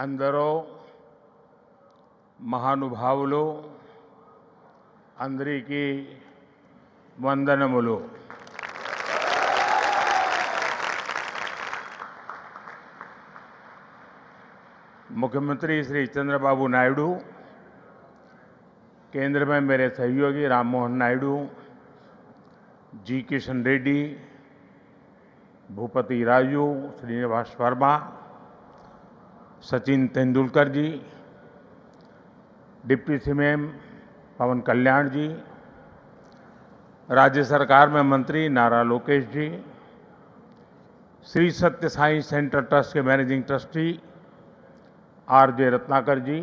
అందరూ మహానుభావులు అందరికీ వందనములు. मुख्यमंत्री श्री चंद्रबाबू नायडू, केंद्र में मेरे सहयोगी राम मोहन नायडू, जी किशन रेड्डी, भूपति राजू, श्रीनिवास वर्मा, सचिन तेंदुलकर जी, डिप्टी सीएम पवन कल्याण जी, राज्य सरकार में मंत्री नारा लोकेश जी, श्री सत्य साई सेंटर ट्रस्ट के मैनेजिंग ट्रस्टी आर.जे. रत्नाकर जी,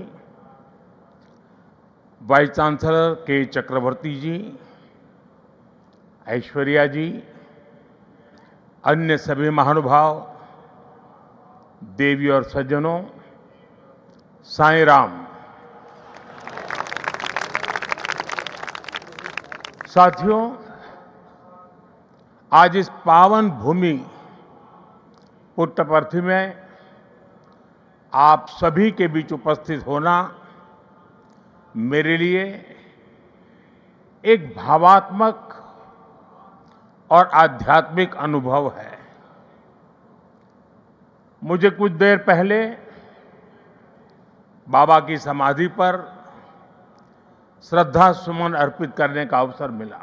वाइस चांसलर के चक्रवर्ती जी, ऐश्वर्या जी, अन्य सभी महानुभाव, देवी और सज्जनों, साईं राम। साथियों, आज इस पावन भूमि पुट्टपर्थी में आप सभी के बीच उपस्थित होना मेरे लिए एक भावात्मक और आध्यात्मिक अनुभव है। मुझे कुछ देर पहले बाबा की समाधि पर श्रद्धा सुमन अर्पित करने का अवसर मिला।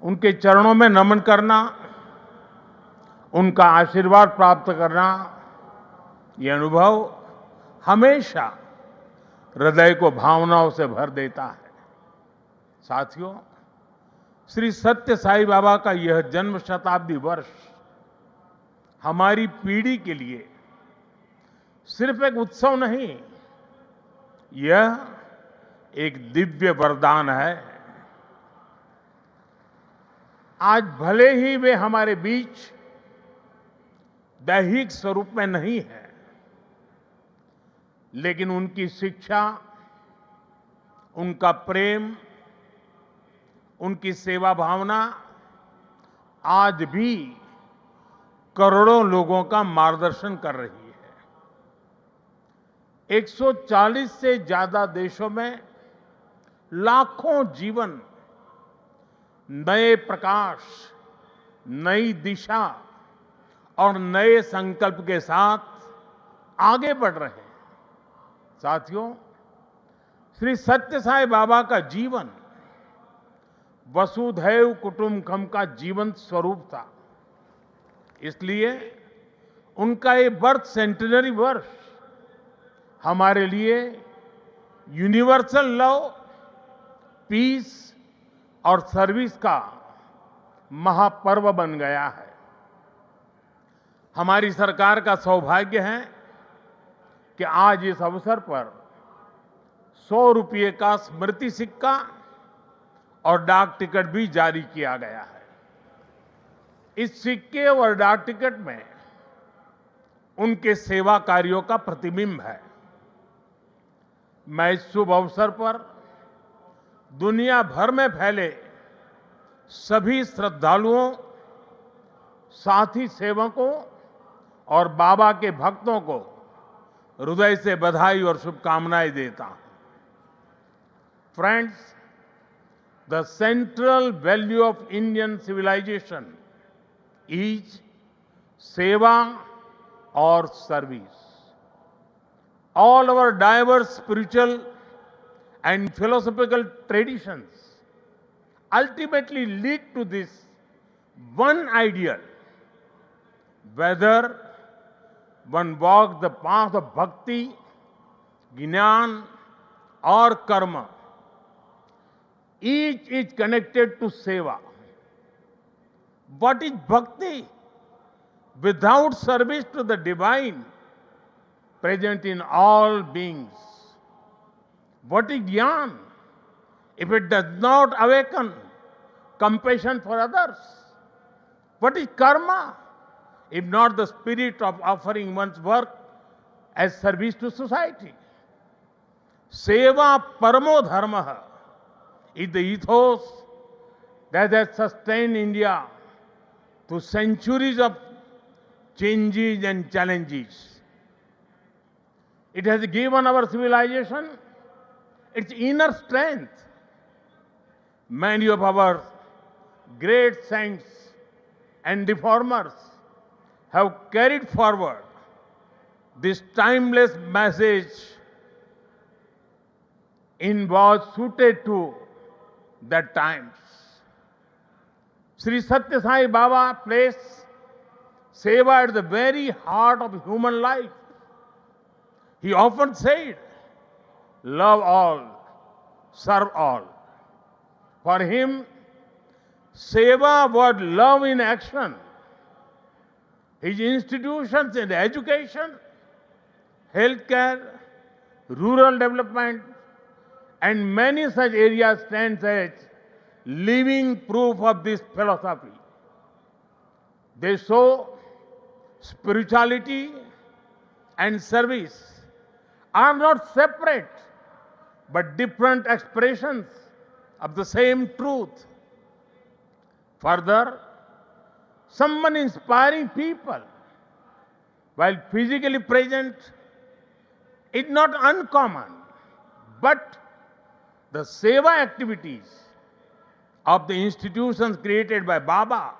उनके चरणों में नमन करना, उनका आशीर्वाद प्राप्त करना, ये अनुभव हमेशा हृदय को भावनाओं से भर देता है। साथियों, श्री सत्य साई बाबा का यह जन्म शताब्दी वर्ष हमारी पीढ़ी के लिए सिर्फ एक उत्सव नहीं, यह एक दिव्य वरदान है। आज भले ही वे हमारे बीच दैहिक स्वरूप में नहीं है, लेकिन उनकी शिक्षा, उनका प्रेम, उनकी सेवा भावना आज भी करोड़ों लोगों का मार्गदर्शन कर रही है। 140 से ज्यादा देशों में लाखों जीवन नए प्रकाश, नई दिशा और नए संकल्प के साथ आगे बढ़ रहे हैं। साथियों, श्री सत्य साई बाबा का जीवन वसुधैव कुटुंबकम का जीवंत स्वरूप था। इसलिए उनका ये बर्थ सेंटिनरी वर्ष हमारे लिए यूनिवर्सल लव, पीस और सर्विस का महापर्व बन गया है। हमारी सरकार का सौभाग्य है कि आज इस अवसर पर 100 रुपये का स्मृति सिक्का और डाक टिकट भी जारी किया गया है। इस सिक्के और डाक टिकट में उनके सेवा कार्यों का प्रतिबिंब है। मैं इस शुभ अवसर पर दुनिया भर में फैले सभी श्रद्धालुओं, साथी सेवकों और बाबा के भक्तों को हृदय से बधाई और शुभकामनाएं देता हूं। Friends, the central value of Indian civilization is सेवा और service. All our diverse spiritual and philosophical traditions ultimately lead to this one ideal. Whether one walks the path of bhakti, jnana or karma, each is connected to seva. What is bhakti? Without service to the divine present in all beings. What is jnana? If it does not awaken compassion for others. What is karma? If not the spirit of offering one's work as service to society. Seva paramo dharma is the ethos that has sustained India through centuries of changes and challenges. It has given our civilization its inner strength. Many of our great saints and reformers have carried forward this timeless message in was suited to that times. Sri Satya Sai Baba placed seva at the very heart of human life. He often said, love all, serve all. For him, seva was love in action. His institutions in education, healthcare, rural development, and many such areas stand as living proof of this philosophy. They show spirituality and service are not separate but different expressions of the same truth. Further, someone inspiring people while physically present is not uncommon, but the seva activities of the institutions created by Baba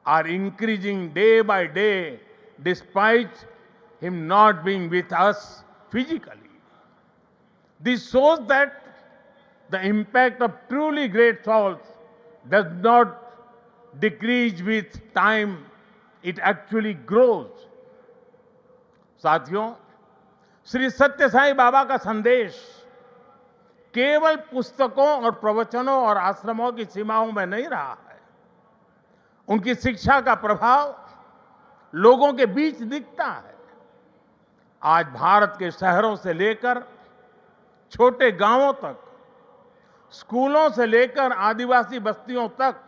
are increasing day by day despite him not being with us physically. This shows that the impact of truly great souls does not decrease with time, it actually grows. साथियों, श्री सत्य साई बाबा का संदेश केवल पुस्तकों और प्रवचनों और आश्रमों की सीमाओं में नहीं रहा है। उनकी शिक्षा का प्रभाव लोगों के बीच दिखता है। आज भारत के शहरों से लेकर छोटे गांवों तक, स्कूलों से लेकर आदिवासी बस्तियों तक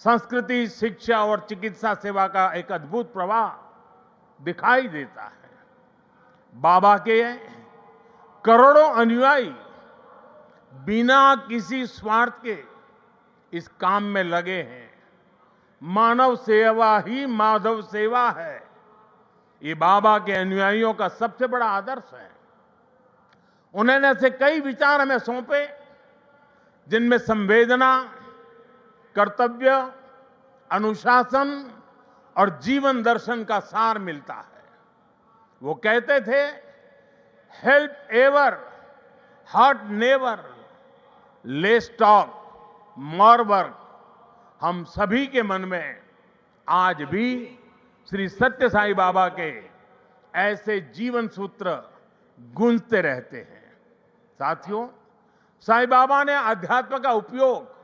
संस्कृति, शिक्षा और चिकित्सा सेवा का एक अद्भुत प्रवाह दिखाई देता है। बाबा के करोड़ों अनुयायी बिना किसी स्वार्थ के इस काम में लगे हैं। मानव सेवा ही माधव सेवा है, ये बाबा के अनुयायियों का सबसे बड़ा आदर्श है। उन्होंने ऐसे कई विचार हमें सौंपे जिनमें संवेदना, कर्तव्य, अनुशासन और जीवन दर्शन का सार मिलता है। वो कहते थे, help ever, hurt never, less talk, more work. हम सभी के मन में आज भी श्री सत्य साई बाबा के ऐसे जीवन सूत्र गूंजते रहते हैं। साथियों, साई बाबा ने अध्यात्म का उपयोग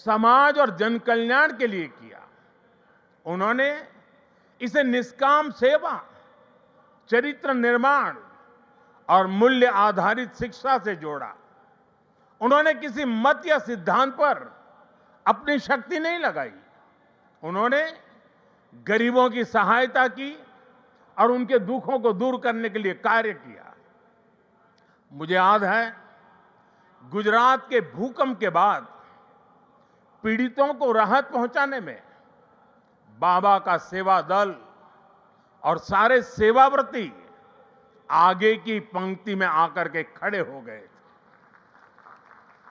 समाज और जन कल्याण के लिए किया। उन्होंने इसे निष्काम सेवा, चरित्र निर्माण और मूल्य आधारित शिक्षा से जोड़ा। उन्होंने किसी मत या सिद्धांत पर अपनी शक्ति नहीं लगाई। उन्होंने गरीबों की सहायता की और उनके दुखों को दूर करने के लिए कार्य किया। मुझे याद है, गुजरात के भूकंप के बाद पीड़ितों को राहत पहुंचाने में बाबा का सेवा दल और सारे सेवाव्रती आगे की पंक्ति में आकर के खड़े हो गए।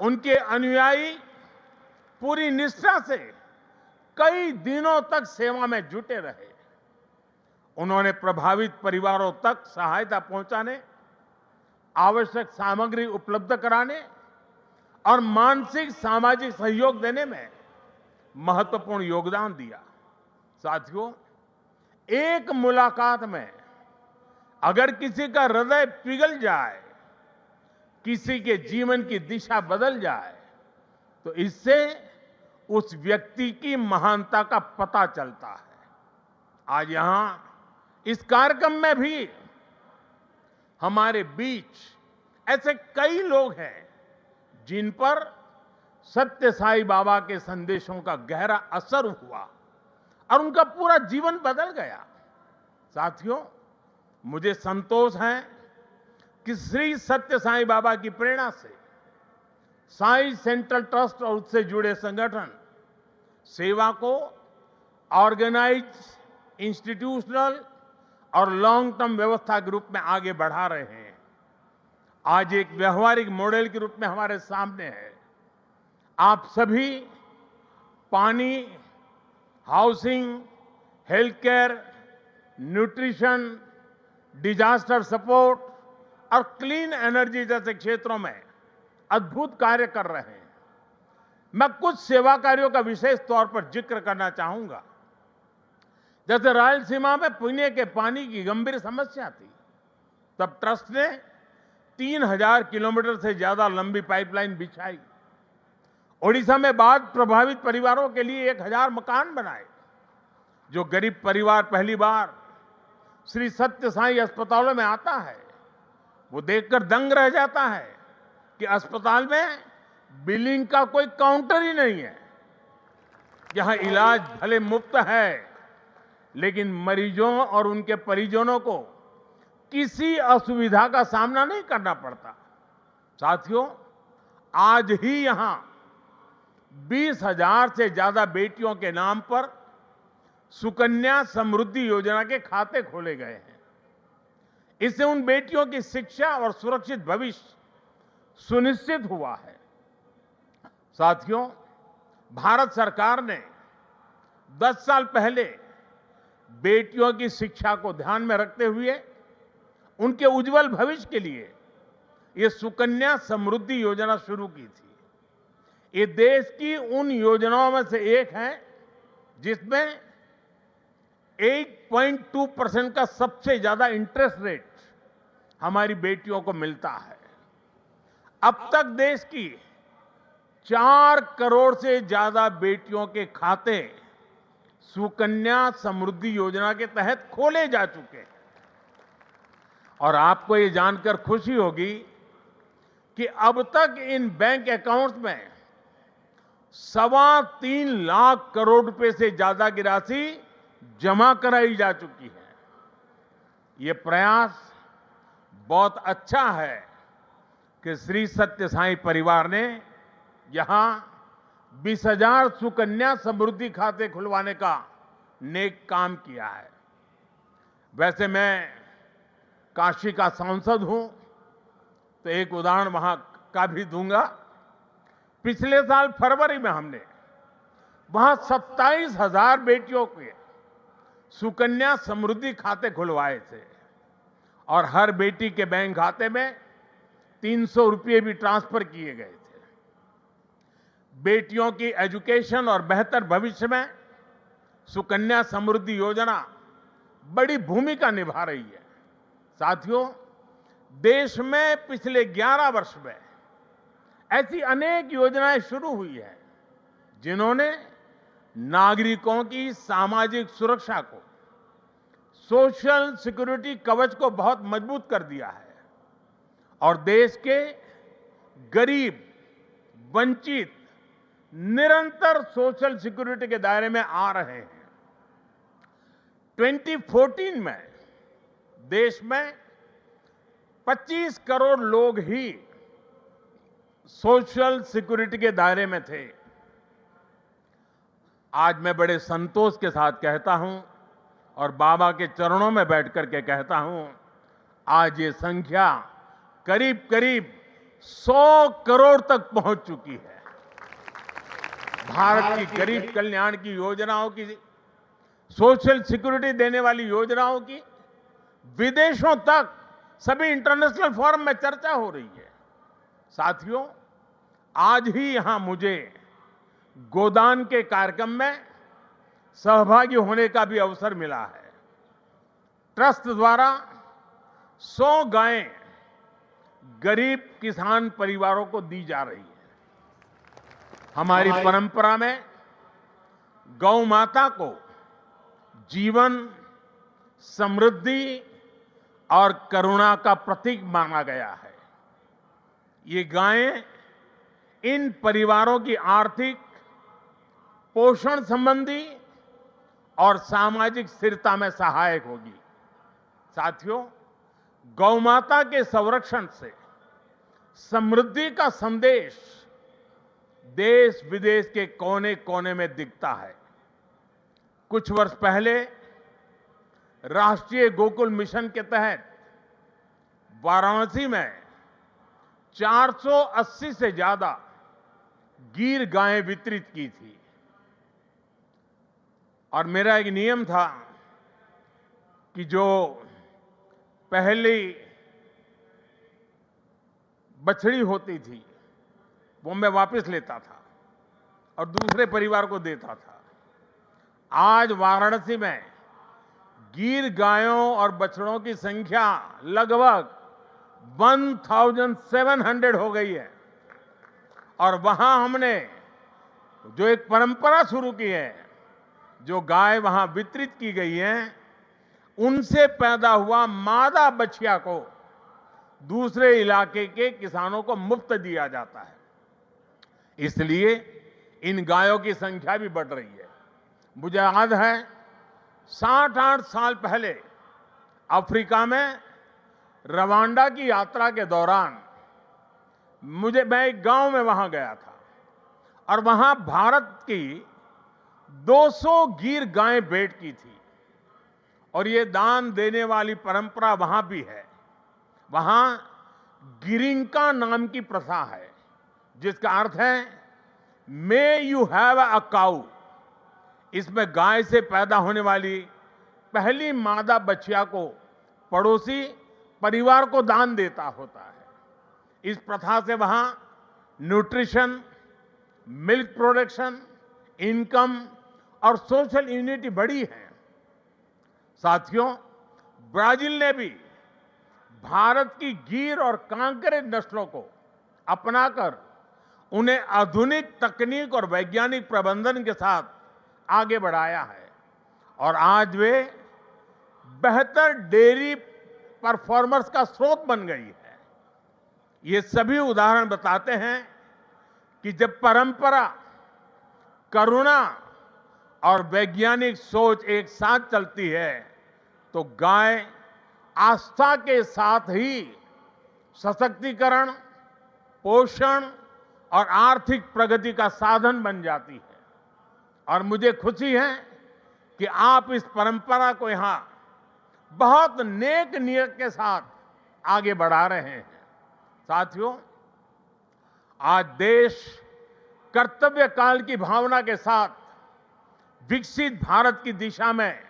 उनके अनुयायी पूरी निष्ठा से कई दिनों तक सेवा में जुटे रहे। उन्होंने प्रभावित परिवारों तक सहायता पहुंचाने, आवश्यक सामग्री उपलब्ध कराने और मानसिक सामाजिक सहयोग देने में महत्वपूर्ण योगदान दिया। साथियों, एक मुलाकात में अगर किसी का हृदय पिघल जाए, किसी के जीवन की दिशा बदल जाए, तो इससे उस व्यक्ति की महानता का पता चलता है। आज यहां इस कार्यक्रम में भी हमारे बीच ऐसे कई लोग हैं जिन पर सत्य साई बाबा के संदेशों का गहरा असर हुआ और उनका पूरा जीवन बदल गया। साथियों, मुझे संतोष है कि श्री सत्य साई बाबा की प्रेरणा से साई सेंट्रल ट्रस्ट और उससे जुड़े संगठन सेवा को ऑर्गेनाइज, इंस्टीट्यूशनल और लॉन्ग टर्म व्यवस्था के रूप में आगे बढ़ा रहे हैं, आज एक व्यवहारिक मॉडल के रूप में हमारे सामने है। आप सभी पानी, housing, health care, nutrition, disaster support और क्लीन एनर्जी जैसे क्षेत्रों में अद्भुत कार्य कर रहे हैं। मैं कुछ सेवा कार्यों का विशेष तौर पर जिक्र करना चाहूंगा। जैसे रायलसीमा में पीने के पानी की गंभीर समस्या थी, तब ट्रस्ट ने 3000 किलोमीटर से ज्यादा लंबी पाइपलाइन बिछाई। ओडिशा में बाढ़ प्रभावित परिवारों के लिए 1000 मकान बनाए। जो गरीब परिवार पहली बार श्री सत्य साई अस्पतालों में आता है, वो देखकर दंग रह जाता है कि अस्पताल में बिलिंग का कोई काउंटर ही नहीं है। यहां इलाज भले मुफ्त है, लेकिन मरीजों और उनके परिजनों को किसी असुविधा का सामना नहीं करना पड़ता। साथियों, आज ही यहां 20,000 से ज्यादा बेटियों के नाम पर सुकन्या समृद्धि योजना के खाते खोले गए हैं। इससे उन बेटियों की शिक्षा और सुरक्षित भविष्य सुनिश्चित हुआ है। साथियों, भारत सरकार ने 10 साल पहले बेटियों की शिक्षा को ध्यान में रखते हुए उनके उज्जवल भविष्य के लिए ये सुकन्या समृद्धि योजना शुरू की थी। ये देश की उन योजनाओं में से एक है जिसमें 8.2% का सबसे ज्यादा इंटरेस्ट रेट हमारी बेटियों को मिलता है। अब तक देश की 4 करोड़ से ज्यादा बेटियों के खाते सुकन्या समृद्धि योजना के तहत खोले जा चुके हैं। और आपको ये जानकर खुशी होगी कि अब तक इन बैंक अकाउंट्स में 3.25 लाख करोड़ रुपए से ज्यादा की राशि जमा कराई जा चुकी है। ये प्रयास बहुत अच्छा है कि श्री सत्य साई परिवार ने यहां 20,000 सुकन्या समृद्धि खाते खुलवाने का नेक काम किया है। वैसे मैं काशी का सांसद हूं, तो एक उदाहरण वहां का भी दूंगा। पिछले साल फरवरी में हमने वहां 27,000 बेटियों के सुकन्या समृद्धि खाते खुलवाए थे और हर बेटी के बैंक खाते में 300 रुपये भी ट्रांसफर किए गए थे। बेटियों की एजुकेशन और बेहतर भविष्य में सुकन्या समृद्धि योजना बड़ी भूमिका निभा रही है। साथियों, देश में पिछले 11 वर्ष में ऐसी अनेक योजनाएं शुरू हुई है जिन्होंने नागरिकों की सामाजिक सुरक्षा को, सोशल सिक्योरिटी कवच को बहुत मजबूत कर दिया है और देश के गरीब, वंचित निरंतर सोशल सिक्योरिटी के दायरे में आ रहे हैं। 2014 में देश में 25 करोड़ लोग ही सोशल सिक्योरिटी के दायरे में थे। आज मैं बड़े संतोष के साथ कहता हूं और बाबा के चरणों में बैठकर के कहता हूं, आज ये संख्या करीब करीब 100 करोड़ तक पहुंच चुकी है। भारत की गरीब कल्याण की योजनाओं की, सोशल सिक्योरिटी देने वाली योजनाओं की विदेशों तक सभी इंटरनेशनल फोरम में चर्चा हो रही है। साथियों, आज ही यहां मुझे गोदान के कार्यक्रम में सहभागी होने का भी अवसर मिला है। ट्रस्ट द्वारा 100 गायें गरीब किसान परिवारों को दी जा रही है। हमारी परंपरा में गौ माता को जीवन, समृद्धि और करुणा का प्रतीक माना गया है। ये गायें इन परिवारों की आर्थिक, पोषण संबंधी और सामाजिक स्थिरता में सहायक होगी। साथियों, गौ माता के संरक्षण से समृद्धि का संदेश देश विदेश के कोने कोने में दिखता है। कुछ वर्ष पहले राष्ट्रीय गोकुल मिशन के तहत वाराणसी में 480 से ज्यादा गीर गायें वितरित की थी। और मेरा एक नियम था कि जो पहली बछड़ी होती थी वो मैं वापस लेता था और दूसरे परिवार को देता था। आज वाराणसी में गीर गायों और बछड़ों की संख्या लगभग 1700 हो गई है। और वहां हमने जो एक परंपरा शुरू की है, जो गाय वहां वितरित की गई है, उनसे पैदा हुआ मादा बछिया को दूसरे इलाके के किसानों को मुफ्त दिया जाता है। इसलिए इन गायों की संख्या भी बढ़ रही है। मुझे याद है 60-8 साल पहले अफ्रीका में रवांडा की यात्रा के दौरान मैं एक गांव में वहां गया था और वहां भारत की 200 गीर गायें भेंट की थी। और ये दान देने वाली परंपरा वहां भी है। वहां गिरिंका नाम की प्रथा है, जिसका अर्थ है मे यू हैव अ काऊ। इसमें गाय से पैदा होने वाली पहली मादा बछिया को पड़ोसी परिवार को दान देता होता है। इस प्रथा से वहां न्यूट्रिशन, मिल्क प्रोडक्शन, इनकम और सोशल यूनिटी बढ़ी है। साथियों, ब्राजील ने भी भारत की गीर और कांकरेज नस्लों को अपनाकर उन्हें आधुनिक तकनीक और वैज्ञानिक प्रबंधन के साथ आगे बढ़ाया है और आज वे बेहतर डेयरी परफॉर्मर्स का स्रोत बन गई है। ये सभी उदाहरण बताते हैं कि जब परंपरा, करुणा और वैज्ञानिक सोच एक साथ चलती है तो गाय आस्था के साथ ही सशक्तिकरण, पोषण और आर्थिक प्रगति का साधन बन जाती है। और मुझे खुशी है कि आप इस परंपरा को यहां बहुत नेक नियत के साथ आगे बढ़ा रहे हैं। साथियों, आज देश कर्तव्य काल की भावना के साथ विकसित भारत की दिशा में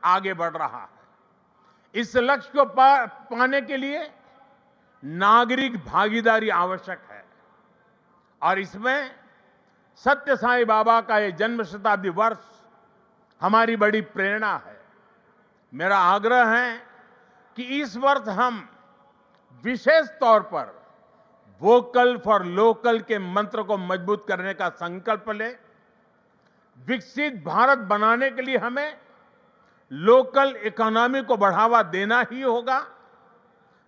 आगे बढ़ रहा है। इस लक्ष्य को पाने के लिए नागरिक भागीदारी आवश्यक है और इसमें सत्य साईं बाबा का ये जन्म शताब्दी वर्ष हमारी बड़ी प्रेरणा है। मेरा आग्रह है कि इस वर्ष हम विशेष तौर पर वोकल फॉर लोकल के मंत्र को मजबूत करने का संकल्प लें। विकसित भारत बनाने के लिए हमें लोकल इकोनॉमी को बढ़ावा देना ही होगा।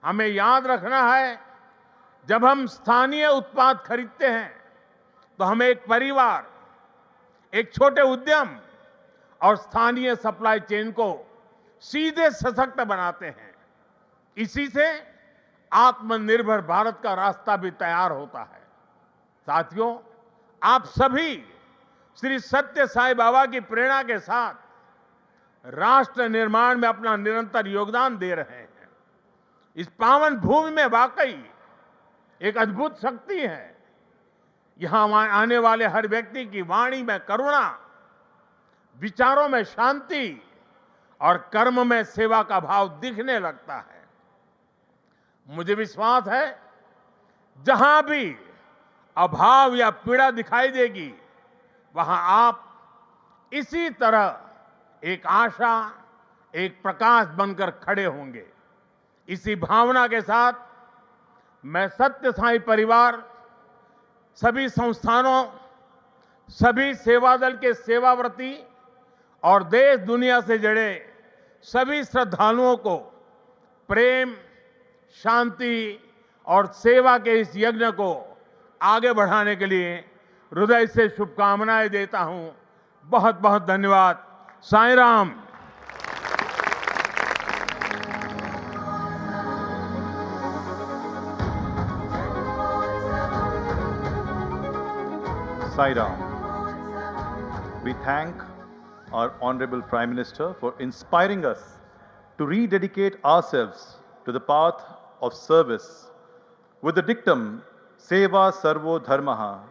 हमें याद रखना है, जब हम स्थानीय उत्पाद खरीदते हैं तो हमें एक परिवार, एक छोटे उद्यम और स्थानीय सप्लाई चेन को सीधे सशक्त बनाते हैं। इसी से आत्मनिर्भर भारत का रास्ता भी तैयार होता है। साथियों, आप सभी श्री सत्य साईं बाबा की प्रेरणा के साथ राष्ट्र निर्माण में अपना निरंतर योगदान दे रहे हैं। इस पावन भूमि में वाकई एक अद्भुत शक्ति है। यहां आने वाले हर व्यक्ति की वाणी में करुणा, विचारों में शांति और कर्म में सेवा का भाव दिखने लगता है। मुझे विश्वास है, जहां भी अभाव या पीड़ा दिखाई देगी, वहां आप इसी तरह एक आशा, एक प्रकाश बनकर खड़े होंगे। इसी भावना के साथ मैं सत्य साईं परिवार, सभी संस्थानों, सभी सेवा दल के सेवाव्रती और देश दुनिया से जुड़े सभी श्रद्धालुओं को प्रेम, शांति और सेवा के इस यज्ञ को आगे बढ़ाने के लिए हृदय से शुभकामनाएं देता हूं। बहुत बहुत धन्यवाद। Sai Ram. Sai Ram. We thank our Honorable Prime Minister for inspiring us to rededicate ourselves to the path of service with the dictum Seva Sarvo Dharmaha.